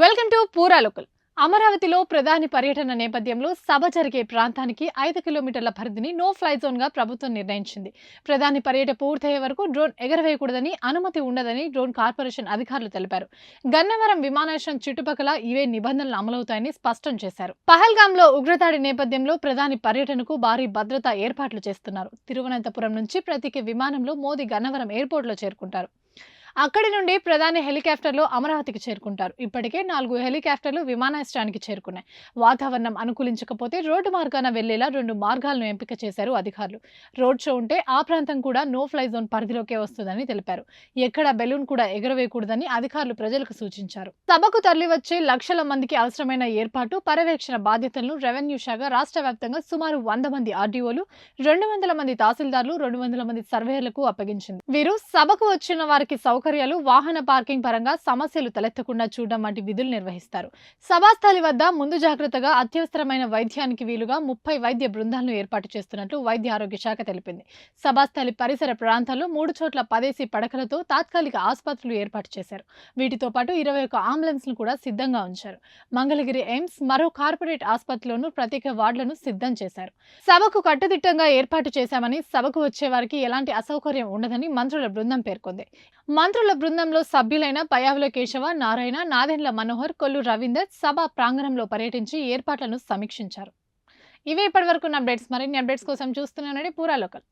Welcome to పూరా local. అమరావతిలో ప్రధాని పర్యటన నేపథ్యంలో సభ జరిగే ప్రాంతానికి 5 కిలోమీటర్ల పరిధిని నో ఫ్లై జోన్ గా ప్రభుత్వం నిర్ణయించింది. ప్రధాని పర్యటన పూర్తయ్యే వరకు డ్రోన్ ఎగరవేయకూడదని, అనుమతి ఉండదని డ్రోన్ కార్పొరేషన్ అధికారులు తెలిపారు. గన్నవరం విమానాశ్రయం చుట్టుపక్కల ఇవే నిబంధనలు అమలవుతాయని స్పష్టం చేశారు. పహల్గాంలో ఉగ్రదాడి నేపథ్యంలో ప్రధాని పర్యటనకు భారీ భద్రతా ఏర్పాట్లు చేస్తున్నారు. తిరువనంతపురం నుంచి ప్రత్యేక విమానంలో మోదీ గన్నవరం ఎయిర్పోర్ట్లో చేరుకుంటారు. అక్కడి నుండి ప్రధాని హెలికాప్టర్లో అమరావతికి చేరుకుంటారు. ఇప్పటికే 4 హెలికాప్టర్లు విమానాశ్రయానికి చేరుకున్నాయి. వాతావరణం అనుకూలించకపోతే రోడ్డు మార్గాన వెళ్లేలా 2 మార్గాలను ఎంపిక చేశారు అధికారులు. రోడ్ షో ఉంటే ఆ ప్రాంతం కూడా నో ఫ్లై జోన్ పరిధిలోకే వస్తుందని తెలిపారు. ఎక్కడ బెలూన్ కూడా ఎగరవేయకూడదని అధికారులు ప్రజలకు సూచించారు. సభకు తరలివచ్చే లక్షల మందికి అవసరమైన ఏర్పాటు, పర్యవేక్షణ బాధ్యతలను రెవెన్యూ శాఖ రాష్ట్ర వ్యాప్తంగా సుమారు 100 మంది ఆర్డీఓలు, 200 మంది తహసీల్దార్లు, 200 మంది సర్వేయర్లకు అప్పగించింది. వీరు సభకు వచ్చిన వారికి సౌకర్యాలు, వాహన పార్కింగ్ పరంగా సమస్యలు తలెత్తకుండా చూడడం వంటి విధులు నిర్వహిస్తారు. సభాస్థలి వద్ద ముందు జాగ్రత్తగా అత్యవసరమైన వైద్యానికి వీలుగా 30 వైద్య బృందాలను ఏర్పాటు చేస్తున్నట్లు వైద్య ఆరోగ్య శాఖ తెలిపింది. సభాస్థలి పరిసర ప్రాంతాల్లో 3 చోట్ల 10 పడకలతో తాత్కాలిక ఆసుపత్రులు ఏర్పాటు చేశారు. వీటితో పాటు 21 అంబులెన్స్లు కూడా సిద్ధంగా ఉంచారు. మంగళగిరి ఎయిమ్స్, మరో కార్పొరేట్ ఆసుపత్రిలోనూ ప్రత్యేక వార్డులను సిద్ధం చేశారు. సభకు కట్టుదిట్టంగా ఏర్పాటు చేశామని, సభకు వచ్చే వారికి ఎలాంటి అసౌకర్యం ఉండదని మంత్రుల బృందం పేర్కొంది. మంత్రుల బృందంలో సభ్యులైన పయ్యావుల కేశవ, నారాయణ, నాదెండ్ల మనోహర్, కొల్లు రవీందర్ సభ ప్రాంగణంలో పర్యటించి ఏర్పాట్లను సమీక్షించారు. ఇవే ఇప్పటివరకు అప్డేట్స్. మరిన్ని అప్డేట్స్ కోసం చూస్తూనే ఉండండి పూరా లోకల్.